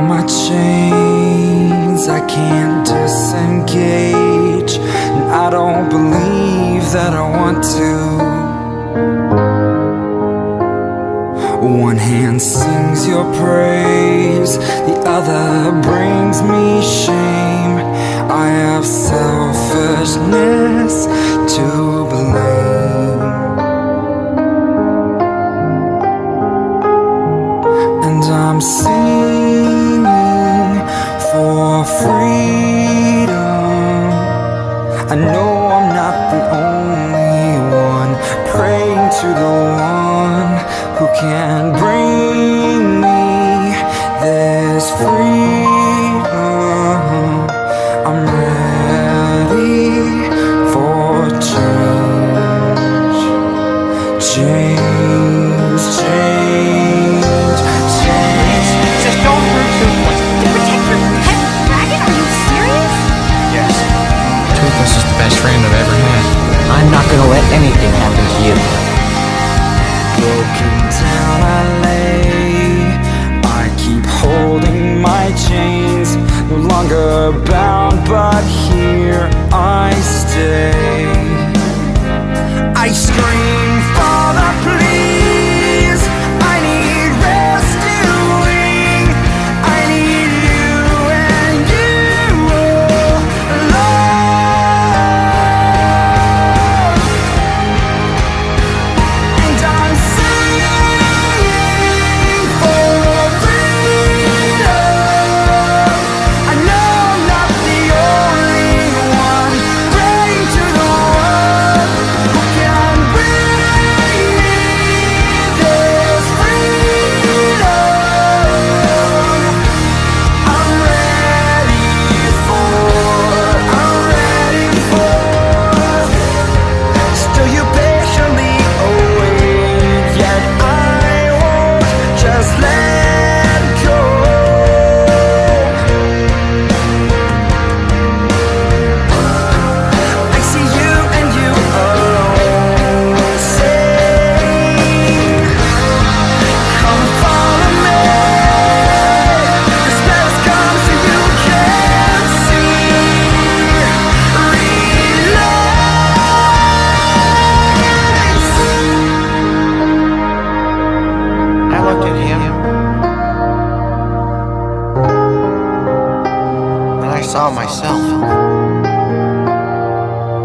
my chains, I can't disengage, and I don't believe that I want to. One hand sings your praise, the other brings me shame. I have selfishness to blame, and I'm singing for freedom. I know I'm not the only one praying to the one who can bring me this freedom. I'm ready for change, change, change, change. Just don't hurt Toothless. Protect your pet dragon? Are you serious? Yes. Toothless is the best friend I've ever had. I'm not gonna let anything happen to you. Broken down I lay, I keep holding my chains, no longer bound, but here I stay. I scream, Father, please, I need rescuing. I need you and you alone. And I'm singing for freedom. I know I'm not the only one praying to the one who can bring me this freedom. I'm ready for. Still you patiently await, yet I won't just let go. I see you and you alone, saying, come follow me. The spell's come so you can see. I looked at him, and I saw myself.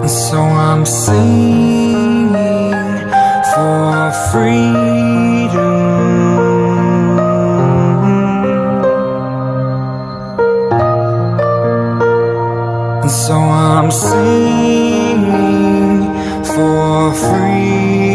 So I'm singing for freedom. So I'm singing for freedom.